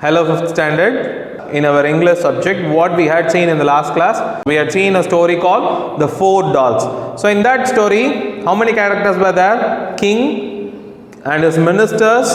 Hello 5th standard. In our English subject, what we had seen in the last class, we had seen a story called The Four Dolls. So in that story, how many characters were there? King and his ministers,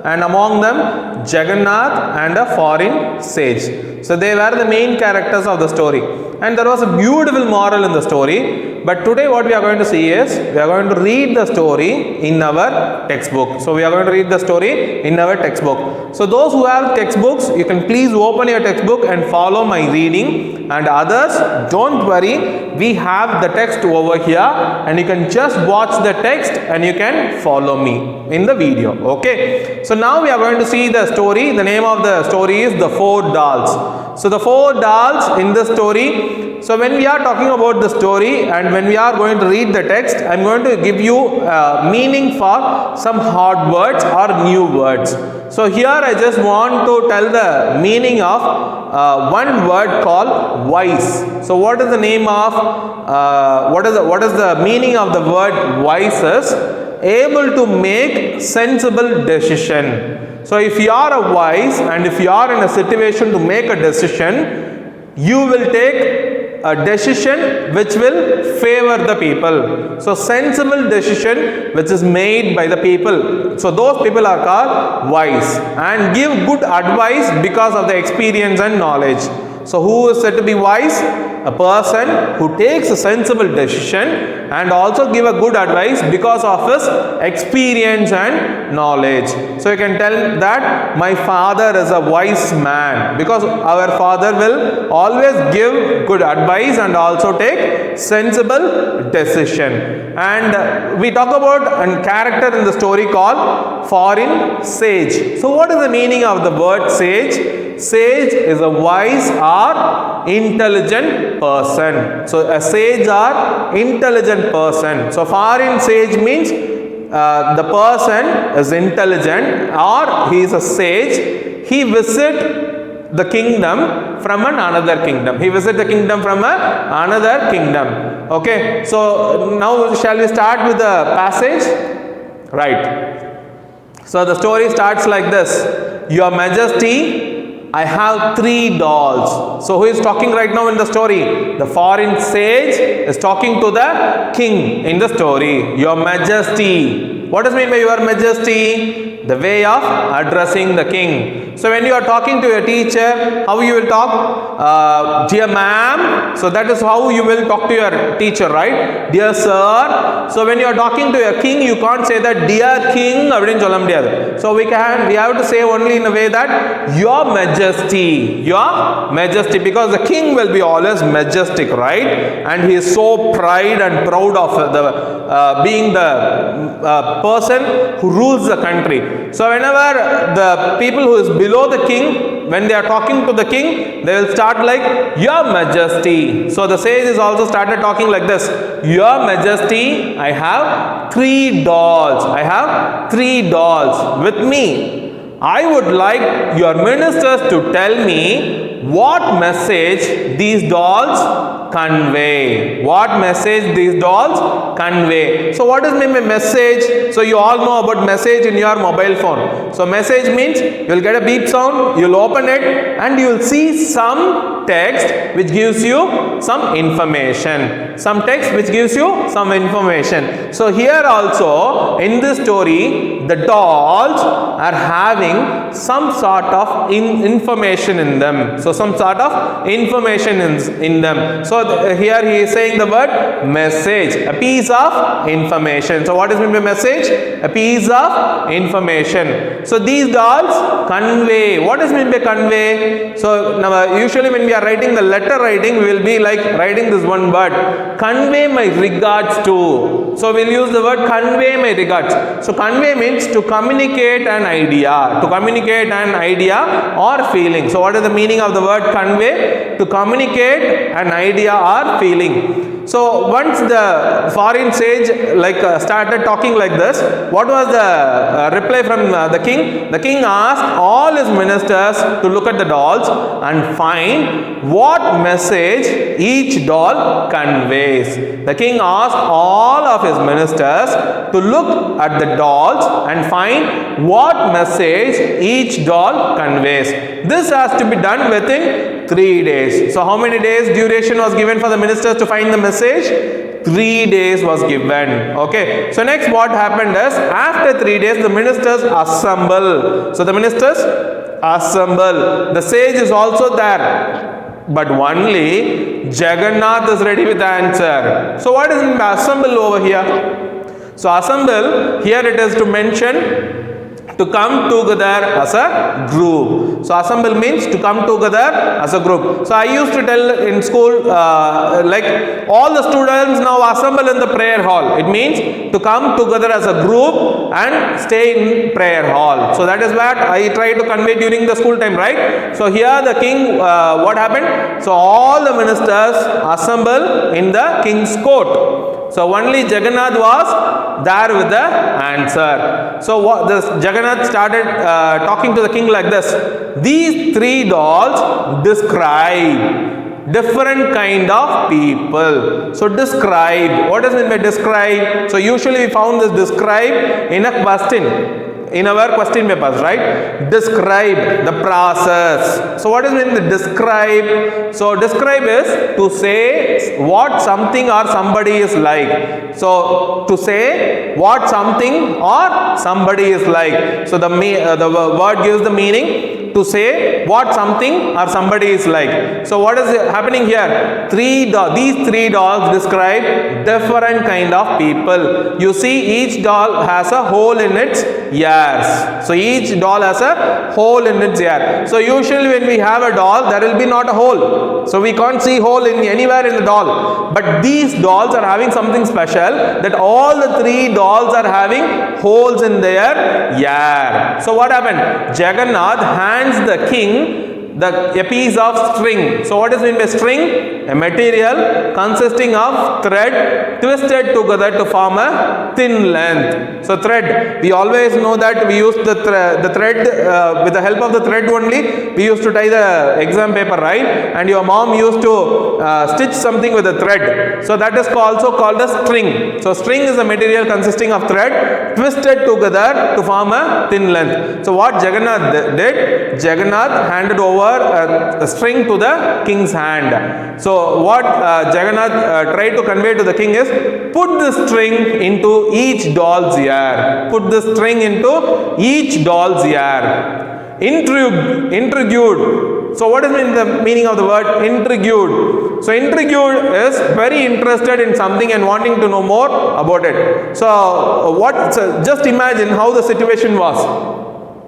and among them Jagannath and a foreign sage. So they were the main characters of the story, and there was a beautiful moral in the story. But today what we are going to see is, we are going to read the story in our textbook. So we are going to read the story in our textbook. So those who have textbooks, you can please open your textbook and follow my reading, and others, don't worry, we have the text over here and you can just watch the text and you can follow me in the video. Okay, so now we are going to see the story. The name of the story is The Four Dolls. So the four dolls in the story. So when we are talking about the story and when we are going to read the text, I am going to give you meaning for some hard words or new words. So here I just want to tell the meaning of one word called wise. So what is the name of what is the meaning of the word wise is? Able to make sensible decision. So if you are a wise and if you are in a situation to make a decision, you will take a decision which will favor the people. So sensible decision which is made by the people. So those people are called wise and give good advice because of the experience and knowledge. So who is said to be wise? A person who takes a sensible decision and also give a good advice because of his experience and knowledge. So you can tell that my father is a wise man, because our father will always give good advice and also take sensible decision. And we talk about a character in the story called foreign sage. So what is the meaning of the word sage? Sage is a wise or intelligent person. So a sage or intelligent person. So foreign sage means the person is intelligent or he is a sage. He visit the kingdom from another kingdom. He visit the kingdom from another kingdom. Okay. So now shall we start with the passage? Right. So the story starts like this. Your Majesty, I have 3 dolls. So who is talking right now in the story? The foreign sage is talking to the king in the story. Your Majesty. What does mean by Your Majesty? The way of addressing the king. So when you are talking to your teacher, how you will talk? Dear ma'am. So that is how you will talk to your teacher, right? Dear sir. So when you are talking to your king, you can't say that dear king. So we have to say only in a way that Your Majesty. Your Majesty, because the king will be always majestic, right? And he is so pride and proud of the being the person who rules the country. So whenever the people who is below the king, when they are talking to the king, they will start like Your Majesty. So the sage is also started talking like this. Your Majesty, I have 3 dolls. I have 3 dolls with me. I would like your ministers to tell me what message these dolls convey. What message these dolls convey. So what is mean by message? So you all know about message in your mobile phone. So message means you will get a beep sound, you will open it and you will see some text which gives you some information. Some text which gives you some information. So here also in this story, the dolls are having some sort of information in them. So some sort of information in them. So here he is saying the word message, a piece of information. So what is meant by message? A piece of information. So these dolls convey. What is meant by convey? So now usually when we are writing the letter writing, we will be like writing this one word. Convey my regards to. So we'll use the word convey my regards. So convey means to communicate an idea. To communicate an idea or feeling. So what is the meaning of the word convey? To communicate an idea or feeling. So once the foreign sage started talking like this, what was the reply from the king? The king asked all his ministers to look at the dolls and find what message each doll conveys. The king asked all of his ministers to look at the dolls and find what message each doll conveys. This has to be done within 3 days. So how many days duration was given for the ministers to find the message? 3 days was given. Okay. So next what happened is, after 3 days the ministers assemble. So the ministers assemble. The sage is also there, but only Jagannath is ready with the answer. So what is assemble over here? So assemble, here it is to mention to come together as a group. So assemble means to come together as a group. So I used to tell in school, like all the students now assemble in the prayer hall. It means to come together as a group and stay in prayer hall. So that is what I try to convey during the school time, right? So here the king, what happened? So all the ministers assemble in the king's court. So only Jagannath was there with the answer. So what this Jagannath started talking to the king like this. These 3 dolls describe different kind of people. So describe. What does it mean by describe? So usually we found this describe in a question. In our question papers, right? Describe the process. So what is mean the describe? So describe is to say what something or somebody is like. So to say what something or somebody is like. So the word gives the meaning to say what something or somebody is like. So what is happening here? These 3 dolls describe different kind of people. You see each doll has a hole in its ears. So each doll has a hole in its ear. So usually when we have a doll, there will be not a hole. So we can't see hole in anywhere in the doll. But these dolls are having something special, that all the 3 dolls are having holes in their ear. So what happened? Jagannath hands the king a piece of string. So what is meant by string? A material consisting of thread twisted together to form a thin length. So thread, we always know that we use the thread with the help of the thread only we used to tie the exam paper, right? And your mom used to stitch something with a thread. So that is also called a string. So string is a material consisting of thread twisted together to form a thin length. So what Jagannath did? Jagannath handed over a string to the king's hand. So what Jagannath tried to convey to the king is, put the string into each doll's ear. Put the string into each doll's ear. Intrigued. So what is the meaning of the word intrigued? So intrigued is very interested in something and wanting to know more about it. So just imagine how the situation was.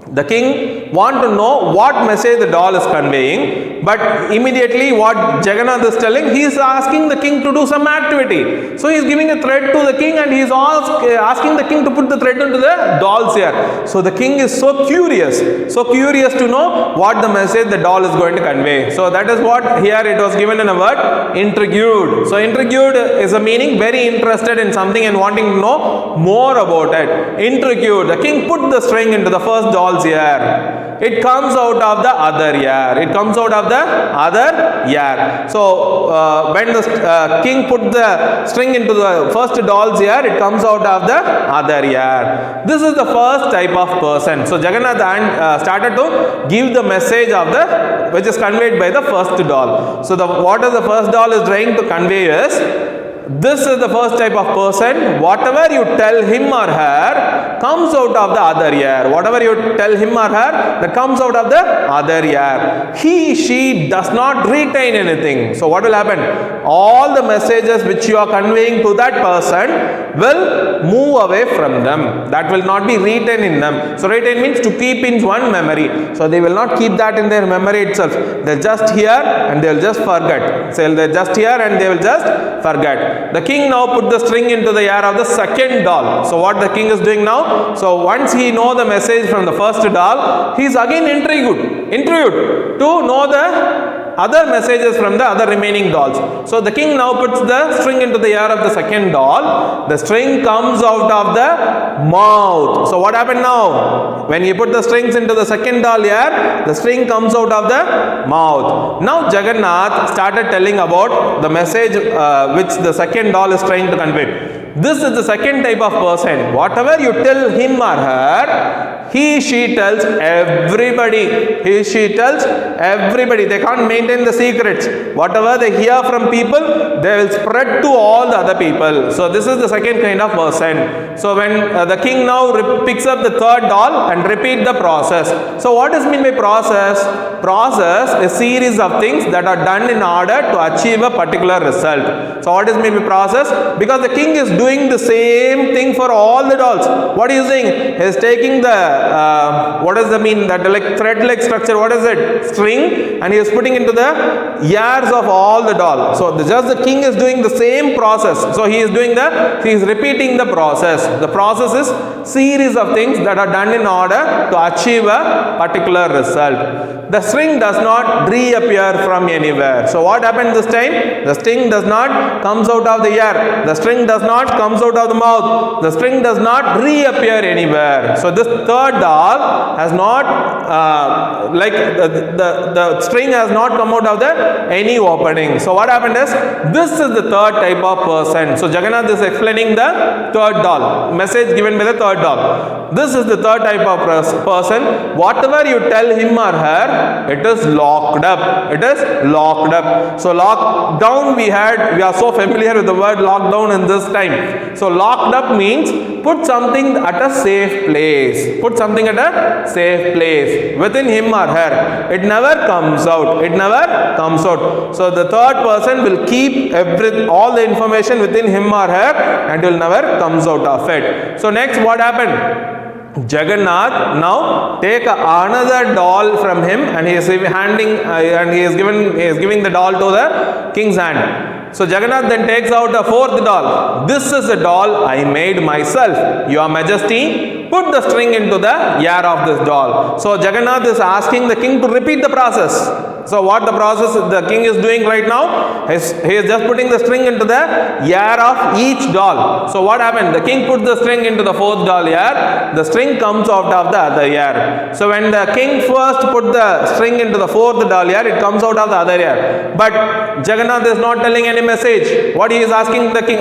The king wants to know what message the doll is conveying, but immediately what Jagannath is telling, he is asking the king to do some activity. So he is giving a thread to the king and he is asking the king to put the thread into the doll's ear. So the king is so curious to know what the message the doll is going to convey. So that is what here it was given in a word, intrigued. So intrigued is a meaning very interested in something and wanting to know more about it. Intrigued. The king put the string into the first doll's ear. It comes out of the other ear. It comes out of the other ear. So when the king put the string into the first doll's ear, it comes out of the other ear. This is the first type of person. So Jagannath started to give the message of the which is conveyed by the first doll. So what is the first doll is trying to convey is, this is the first type of person. Whatever you tell him or her comes out of the other ear. Whatever you tell him or her, that comes out of the other ear. She does not retain anything. So what will happen? All the messages which you are conveying to that person will move away from them. That will not be retained in them. So retain means to keep in one memory. So they will not keep that in their memory itself. They'll just hear and they will just forget. So they'll just hear and they will just forget. The king now put the string into the ear of the second doll. So what the king is doing now? So once he know the message from the first doll, he is again intrigued to know the other messages from the other remaining dolls. So the king now puts the string into the ear of the second doll. The string comes out of the mouth. So what happened now? When you put the strings into the second doll ear, the string comes out of the mouth. Now Jagannath started telling about the message which the second doll is trying to convey. This is the second type of person. Whatever you tell him or her, she tells everybody. She tells everybody. They can't maintain the secrets. Whatever they hear from people, they will spread to all the other people. So this is the second kind of person. So when the king now picks up the third doll and repeat the process. So what is meant by process? Process is series of things that are done in order to achieve a particular result. So what is meant by process? Because the king is doing the same thing for all the dolls. What is he doing? He is taking the what does that mean? That like thread-like structure. What is it? String, and he is putting into the ears of all the dolls. So just the king is doing the same process. So he is repeating the process. The process is series of things that are done in order to achieve a particular result. The string does not reappear from anywhere. So what happened this time? The string does not comes out of the ear. The string does not comes out of the mouth. The string does not reappear anywhere. So this third doll has not the string has not come out of the any opening. So what happened is, this is the third type of person. So Jagannath is explaining the third doll, message given by the third doll. This is the third type of person. Whatever you tell him or her, it is locked up. It is locked up. So lockdown, we are so familiar with the word lockdown in this time. So locked up means put something at a safe place. Put something at a safe place within him or her. It never comes out. It never comes out. So the third person will keep all the information within him or her, and will never comes out of it. So next, what happened? Jagannath now take another doll from him, and he is giving the doll to the king's hand. So Jagannath then takes out a fourth doll. This is a doll I made myself. Your Majesty, put the string into the ear of this doll. So Jagannath is asking the king to repeat the process. So what the process the king is doing right now is he is just putting the string into the ear of each doll. So what happened? The king put the string into the fourth doll ear. The string comes out of the other ear. So when the king first put the string into the fourth doll ear, it comes out of the other ear. But Jagannath is not telling any message. What he is asking the king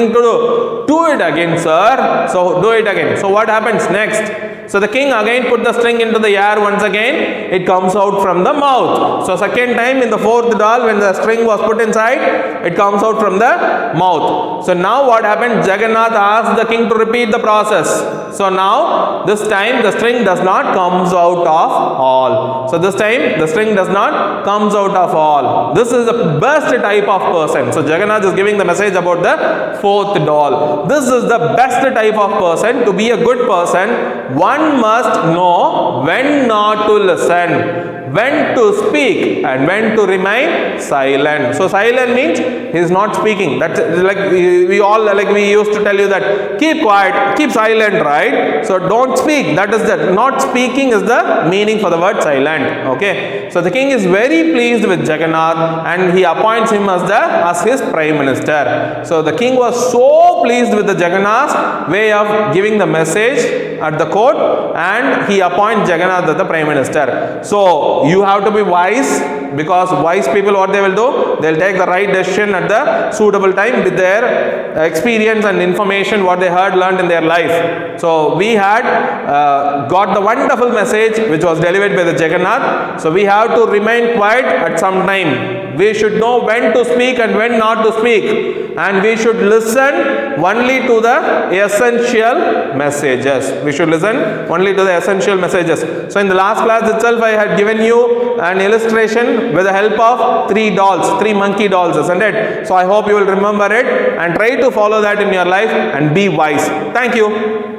to do? Do it again, sir. So do it again. So what happens next? So the king again put the string into the ear once again. It comes out from the mouth. So second time in the fourth doll, when the string was put inside, it comes out from the mouth. So now what happened? Jagannath asked the king to repeat the process. So now this time the string does not comes out of all. So this time the string does not comes out of all. This is the best type of person. So Jagannath is giving the message about the fourth doll. This is the best type of person. To be a good person, one must know when not to listen, when to speak, and when to remain silent. So silent means he is not speaking. That's like we used to tell you that keep quiet, keep silent, right? So don't speak. That is that. Not speaking is the meaning for the word silent. Okay. So the king is very pleased with Jagannath, and he appoints him as his prime minister. So the king was so pleased with the Jagannath's way of giving the message at the court, and he appoints Jagannath as the prime minister. So you have to be wise, because wise people, what they will do? They will take the right decision at the suitable time with their experience and information what they learned in their life. So we had got the wonderful message which was delivered by the Jagannath. So we have to remain quiet at some time. We should know when to speak and when not to speak, and we should listen only to the essential messages. We should listen only to the essential messages. So in the last class itself, I had given you an illustration with the help of three monkey dolls, isn't it? So I hope you will remember it and try to follow that in your life and be wise. Thank you.